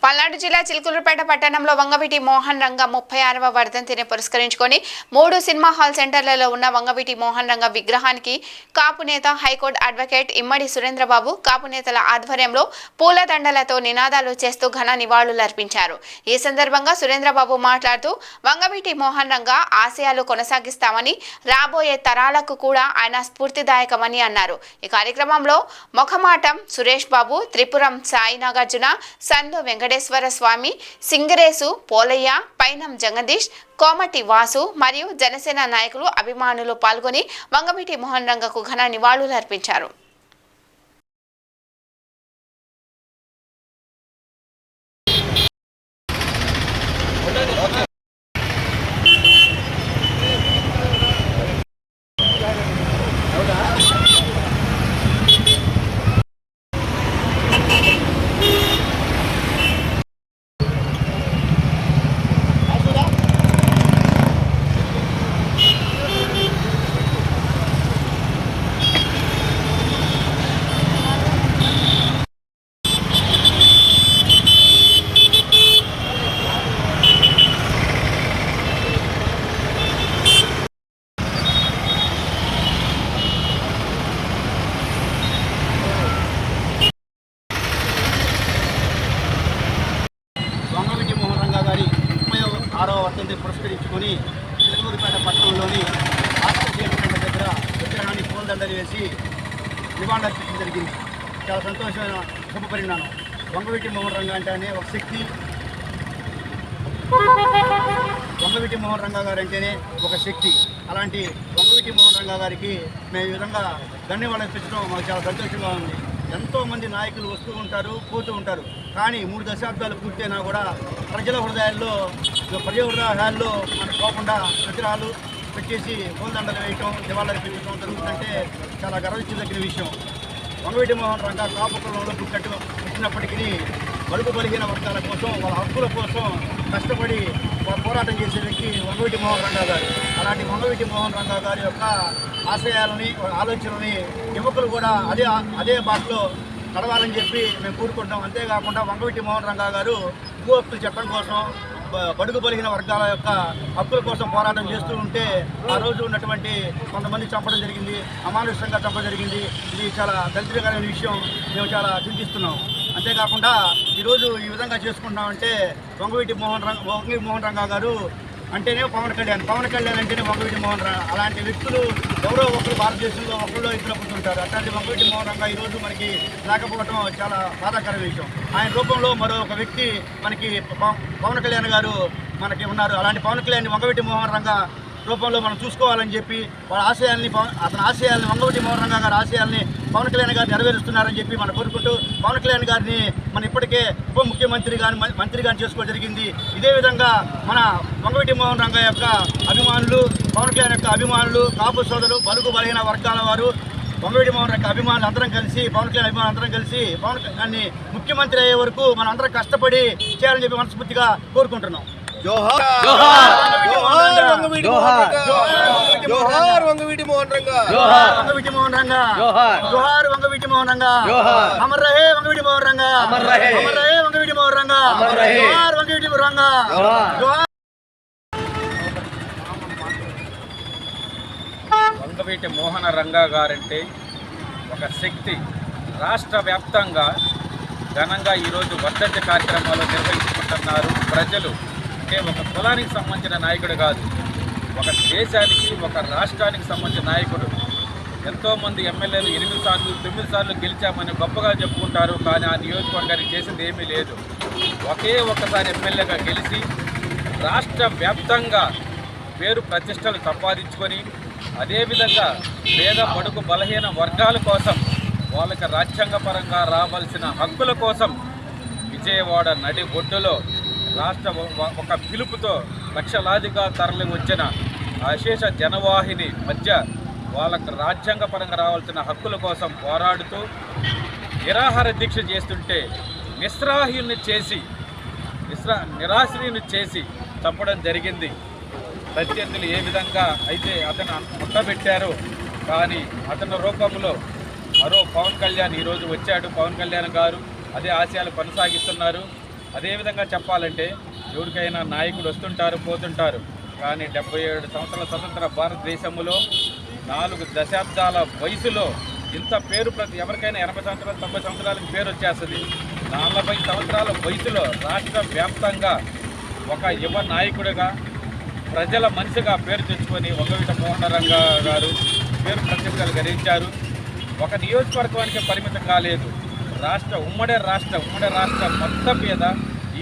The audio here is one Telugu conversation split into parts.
పల్నాడు జిల్లా చిలుకూరుపేట పట్టణంలో వంగవీటి మోహన్ రంగ 36వ వర్ధంతిని పురస్కరించుకొని 3 సినిమా హాల్ సెంటర్లలో ఉన్న వంగవీటి మోహన్ రంగ విగ్రహానికి కాపు నేత హైకోర్టు అడ్వకేట్ ఇమ్మడి సురేంద్రబాబు కాపు నేతల ఆధ్వర్యంలో పూలదండలతో నినాదాలు చేస్తూ ఘన నివాళులర్పించారు। ఈ సందర్భంగా సురేంద్రబాబు మాట్లాడుతూ వంగవీటి మోహన్ రంగ ఆశయాలు కొనసాగిస్తామని రాబోయే తరాలకు కూడా ఆయన స్ఫూర్తిదాయకమని అన్నారు। ఈ కార్యక్రమంలో మొఖమాటం సురేష్ బాబు, త్రిపురం సాయి నాగార్జున, సందు వెంకటేశ్వర స్వామి, సింగరేసు పోలయ్య, పైనం జగదీష్, కోమటి వాసు మరియు జనసేన నాయకులు అభిమానులు పాల్గొని వంగవీటి మోహన్ రంగకు ఘన నివాళులర్పించారు। వర్ధంతిని పురస్కరించుకొని చిలుకూరుపేట పట్టణంలోని ఆస్ట్రేలియన్ దగ్గర విగ్రహాన్ని పూలదండలు వేసి నివాళులర్పించడం జరిగింది। చాలా సంతోషమైన శుభ పరిణామం। వంగవీటి మోహన్ రంగ అంటేనే ఒక శక్తి, వంగవీటి మోహన్ రంగ గారు అంటేనే ఒక శక్తి। అలాంటి వంగవీటి మోహన్ రంగ గారికి మేము ఈ విధంగా ధన్యవాదాలు మాకు చాలా సంతోషంగా ఉంది। ఎంతోమంది నాయకులు వస్తూ ఉంటారు, పోతూ ఉంటారు, కానీ 3 దశాబ్దాలు పూర్తయినా కూడా ప్రజల హృదయాల్లో మనకు పోకుండా విగ్రహాలు పెట్టేసి పూలదండలు వేయటం, నివాళులర్పించడం జరుగుతుందంటే చాలా గర్వించదగిన విషయం। వంగవీటి మోహన్ రంగ కాపు కులంలో పుట్టినప్పటికీ బడుగు బలహీన వర్గాల కోసం, వాళ్ళ హక్కుల కోసం కష్టపడి పోరాటం చేసే వ్యక్తి వంగవీటి మోహన్ రంగ గారు। అలాంటి వంగవీటి మోహన్ రంగ గారి యొక్క ఆశయాలని, ఆలోచనని యువకులు కూడా అదే భాషలో నడవాలని చెప్పి మేము కోరుకుంటాం। అంతేకాకుండా వంగవీటి మోహన్ రంగ గారు భూ హక్కుల చట్టం కోసం, బడుగు బలహీన వర్గాల యొక్క హక్కుల కోసం పోరాటం చేస్తూ ఉంటే ఆ రోజు ఉన్నటువంటి కొంతమంది చంపడం జరిగింది, అమానుషంగా చంపడం జరిగింది। ఇది చాలా దరిద్రకరమైన విషయం, మేము చాలా చింతిస్తున్నాం। అంతేకాకుండా ఈరోజు ఈ విధంగా చేసుకుంటున్నామంటే వంగవీటి మోహన్ రంగ గారు అంటేనే పవన్ కళ్యాణ్ అంటేనే వంగవీటి మోహన్ రంగ। అలాంటి వ్యక్తులు ఎవరో ఒకరు భారతదేశంలో ఒకళ్ళు ఇద్దరు పుట్టుంటారు। అట్లాంటి వంగవీటి మోహన్ రంగ ఈరోజు మనకి లేకపోవడం చాలా బాధాకర విషయం। ఆయన రూపంలో మరో ఒక వ్యక్తి మనకి పవన్ కళ్యాణ్ గారు మనకి ఉన్నారు। అలాంటి పవన్ కళ్యాణ్ వంగవీటి మోహన్ రంగ రూపంలో మనం చూసుకోవాలని చెప్పి వాళ్ళ ఆశయాల్ని వంగవీటి మోహన్ రంగ గారి ఆశయాల్ని పవన్ కళ్యాణ్ గారు నెరవేరుస్తున్నారని చెప్పి మనం కోరుకుంటూ పవన్ కళ్యాణ్ గారిని మనం ఇప్పటికే ఉప ముఖ్యమంత్రి మంత్రి గారిని చేసుకోవడం జరిగింది। ఇదే విధంగా మన వంగవీటి మోహన్ రంగ యొక్క అభిమానులు, పవన్ కళ్యాణ్ యొక్క అభిమానులు, కాపు సోదరులు, బలుగు బలహీన వర్గాల వారు, వంగవీటి మోహన్ రంగ అభిమానులు అందరం కలిసి, పవన్ కళ్యాణ్ అభిమానులు అందరం కలిసి పవన్ కళ్యాణ్ ముఖ్యమంత్రి అయ్యే వరకు మనం అందరం కష్టపడి చేయాలని చెప్పి మనస్ఫూర్తిగా కోరుకుంటున్నాం। జోహార్ జోహార్ వంగవీటి మోహన్ రంగ, జోహార్ వంగవీటి మోహన్ రంగ, జోహార్ వంగవీటి మోహన్ రంగ, జోహార్ వంగవీటి మోహన్ రంగ, అమర్ రహే వంగవీటి మోహన్ రంగ, అమర్ రహే వంగవీటి మోహన్ రంగ, జోహార్ వంగవీటి మోహన్ రంగ, జోహార్। వంగవీటి మోహన రంగ గారంటే ఒక శక్తి। రాష్ట్ర వ్యాప్తంగా ఘనంగా ఈరోజు వర్ధంతి కార్యక్రమాలు నిర్వహించుకుంటున్నారు ప్రజలు। అంటే ఒక కులానికి సంబంధించిన నాయకుడు కాదు, ఒక దేశానికి, ఒక రాష్ట్రానికి సంబంధించిన నాయకుడు। ఎంతోమంది ఎమ్మెల్యేలు 8 సార్లు 9 సార్లు గెలిచామని గొప్పగా చెప్పుకుంటారు, కానీ ఆ నియోజకవర్గానికి చేసింది ఏమీ లేదు। ఒక్కసారి ఎమ్మెల్యేగా గెలిచి రాష్ట్ర వ్యాప్తంగా పేరు ప్రతిష్టలు సంపాదించుకొని, అదేవిధంగా పేద బడుగు బలహీన వర్గాల కోసం, వాళ్ళకి రాజ్యాంగపరంగా రావాల్సిన హక్కుల కోసం విజయవాడ నడి ఒడ్డులో రాష్ట్ర ఒక పిలుపుతో లక్షలాదిగా తరలి వచ్చిన అశేష జనవాహిని మధ్య వాళ్ళకు రాజ్యాంగపరంగా రావాల్సిన హక్కుల కోసం పోరాడుతూ నిరాహార దీక్ష చేస్తుంటే నిరాశ్రయుని చేసి చంపడం జరిగింది। ప్రత్యర్థులు ఏ విధంగా అయితే అతను ముట్టబెట్టారో, కానీ అతని రూపంలో మరో పవన్ కళ్యాణ్ ఈరోజు వచ్చాడు। పవన్ కళ్యాణ్ గారు అదే ఆశయాలు కొనసాగిస్తున్నారు। అదేవిధంగా చెప్పాలంటే ఎవరికైనా నాయకుడు వస్తుంటారు పోతుంటారు, కానీ 77 సంవత్సరాల స్వతంత్ర భారతదేశంలో 4 దశాబ్దాల వయసులో ఇంత పేరు ఎవరికైనా 80 సంవత్సరాలు 90 సంవత్సరాలకు పేరు వచ్చేస్తుంది. 40 సంవత్సరాల వయసులో రాష్ట్ర వ్యాప్తంగా ఒక యువ నాయకుడిగా ప్రజల మనిషిగా పేరు తెచ్చుకొని వంగవీటి మోహన రంగా గారు పేరు ప్రతిష్టలు గడించారు. ఒక నియోజకవర్గానికి పరిమితం కాలేదు, ఉమ్మడి రాష్ట్ర మొత్తం మీద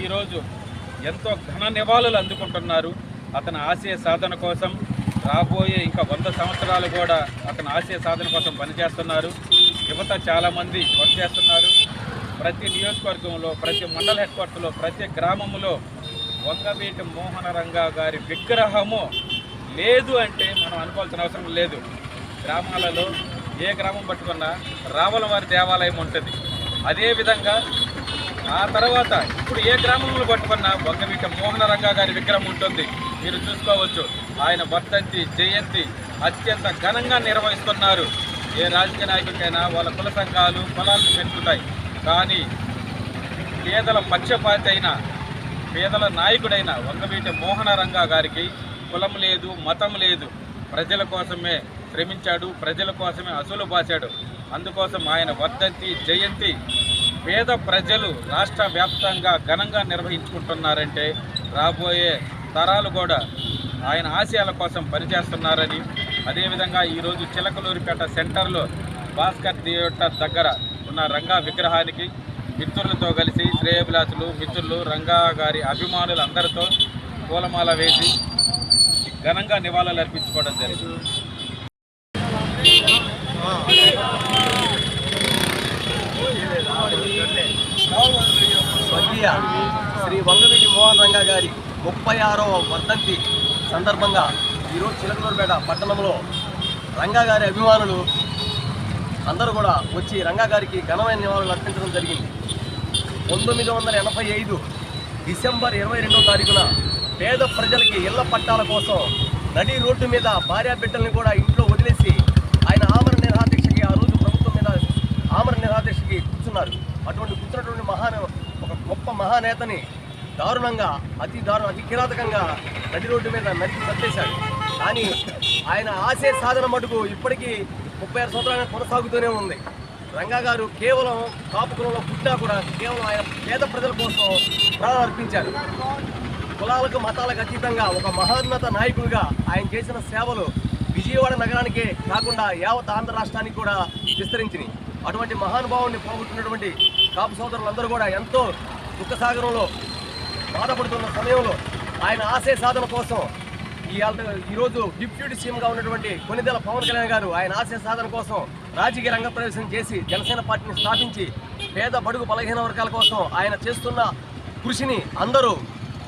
ఈరోజు ఎంతో ఘన నివాళులు అందుకుంటున్నారు. అతని ఆశయ సాధన కోసం రాబోయే ఇంకా 100 సంవత్సరాలు కూడా అతని ఆశయ సాధన కోసం పనిచేస్తున్నారు. యువత చాలామంది వర్క్ చేస్తున్నారు. ప్రతి నియోజకవర్గంలో, ప్రతి మండల హెడ్ క్వార్టర్లో, ప్రతి గ్రామంలో వంగవీటి మోహన రంగా గారి విగ్రహము లేదు అంటే మనం అనుకోవాల్సిన అవసరం లేదు. గ్రామాలలో ఏ గ్రామం పట్టుకున్నా రావుల వారి దేవాలయం ఉంటుంది. అదేవిధంగా ఆ తర్వాత ఇప్పుడు ఏ గ్రామంలో పట్టుకున్నా వంగవీటి మోహన రంగా గారి విగ్రహం ఉంటుంది. మీరు చూసుకోవచ్చు, ఆయన వర్ధంతి జయంతి అత్యంత ఘనంగా నిర్వహిస్తున్నారు. ఏ రాజకీయ నాయకుడికైనా వాళ్ళ కుల సంఘాలు పొలాలను పెంచుతాయి, కానీ పేదల పక్షపాతి అయిన పేదల నాయకుడైన వంగవీటి మోహన రంగా గారికి కులం లేదు, మతం లేదు. ప్రజల కోసమే శ్రమించాడు, ప్రజల కోసమే అసలు బాసాడు. అందుకోసం ఆయన వర్ధంతి జయంతి పేద ప్రజలు రాష్ట్ర వ్యాప్తంగా ఘనంగా నిర్వహించుకుంటున్నారంటే రాబోయే తరాలు కూడా ఆయన ఆశయాల కోసం పనిచేస్తున్నారని. అదేవిధంగా ఈరోజు చిలకలూరిపేట సెంటర్లో భాస్కర్ థియేటర్ దగ్గర ఉన్న రంగా విగ్రహానికి మిత్రులతో కలిసి శ్రేయభిలాషులు, మిత్రులు, రంగా గారి అభిమానులు అందరితో పూలమాల వేసి ఘనంగా నివాళులు అర్పించుకోవడం జరిగింది. స్వర్గీయ శ్రీ వంగవీటి మోహన రంగా గారి 36వ వర్ధంతి సందర్భంగా ఈరోజు చిలకలూరిపేట పట్టణంలో రంగా గారి అభిమానులు అందరూ కూడా వచ్చి రంగా గారికి ఘనమైన నివాళులు అర్పించడం జరిగింది. 1985 డిసెంబర్ 22వ తారీఖున పేద ప్రజలకి ఇళ్ల పట్టాల కోసం నడి రోడ్డు మీద భార్యా బిడ్డల్ని కూడా ఇంట్లో వదిలేసి ఆయన ఆమరణ నిరాదీక్షకి ఆ రోజు ప్రభుత్వం మీద ఆమరణ నిరాదీక్షకి కూర్చున్నారు. అటువంటి కూర్చున్నటువంటి ఒక గొప్ప మహానేతని దారుణంగా అతి కిరాతకంగా నడి రోడ్డు మీద నరికి చంపేశాడు. కానీ ఆయన ఆశయ సాధన మటుకు ఇప్పటికీ 36 సంవత్సరాలు కొనసాగుతూనే ఉంది. రంగా గారు కేవలం కాపు కులంలో పుట్టినా కూడా కేవలం ఆయన పేద ప్రజల కోసం ప్రాణాలు అర్పించారు. కులాలకు మతాలకు అతీతంగా ఒక మహోన్నత నాయకుడిగా ఆయన చేసిన సేవలు విజయవాడ నగరానికే కాకుండా యావత్ ఆంధ్ర రాష్ట్రానికి కూడా విస్తరించినాయి. అటువంటి మహానుభావుని పోగొట్టున్నటువంటి కాపు సోదరులందరూ కూడా ఎంతో దుఃఖసాగరంలో బాధపడుతున్న సమయంలో ఆయన ఆశయ సాధన కోసం ఈరోజు డిప్యూటీ సీఎంగా ఉన్నటువంటి కొనిదెల పవన్ కళ్యాణ్ గారు ఆయన ఆశయ సాధన కోసం రాజకీయ రంగ ప్రవేశం చేసి జనసేన పార్టీని స్థాపించి పేద బడుగు బలహీన వర్గాల కోసం ఆయన చేస్తున్న కృషిని అందరూ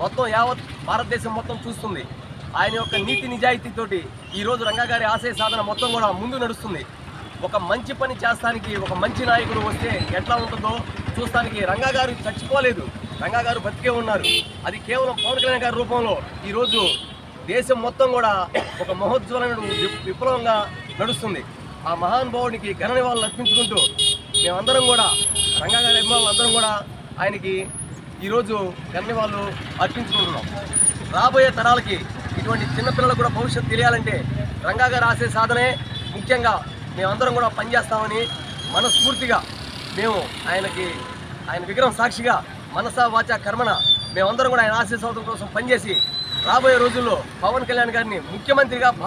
మొత్తం యావత్ భారతదేశం మొత్తం చూస్తుంది. ఆయన యొక్క నీతి నిజాయితీతోటి ఈరోజు రంగా గారి ఆశయ సాధన మొత్తం కూడా ముందు నడుస్తుంది. ఒక మంచి పని చేస్తానికి ఒక మంచి నాయకుడు వస్తే ఎట్లా ఉంటుందో చూస్తానికి రంగా గారు చచ్చిపోలేదు, రంగా గారు బతికే ఉన్నారు. అది కేవలం పవన్ కళ్యాణ్ గారి రూపంలో ఈరోజు దేశం మొత్తం కూడా ఒక మహోజ్వలమైన విప్లవంగా నడుస్తుంది. ఆ మహానుభావుడికి ఘన నివాళులు అర్పించుకుంటూ మేమందరం కూడా రంగా గారి అభిమానులు అందరం కూడా ఆయనకి ఈరోజు ఘన నివాళులు అర్పించుకుంటున్నాం. రాబోయే తరాలకి ఇటువంటి చిన్నపిల్లలకు కూడా భవిష్యత్తు తెలియాలంటే రంగా గారు ఆశయ సాధనే ముఖ్యంగా మేమందరం కూడా పనిచేస్తామని మనస్ఫూర్తిగా మేము ఆయన విగ్రహం సాక్షిగా మనసా వాచ కర్మణ మేమందరం కూడా ఆయన ఆశయ సాధన కోసం పనిచేసి రాబోయే రోజుల్లో పవన్ కళ్యాణ్ గారిని ముఖ్యమంత్రిగా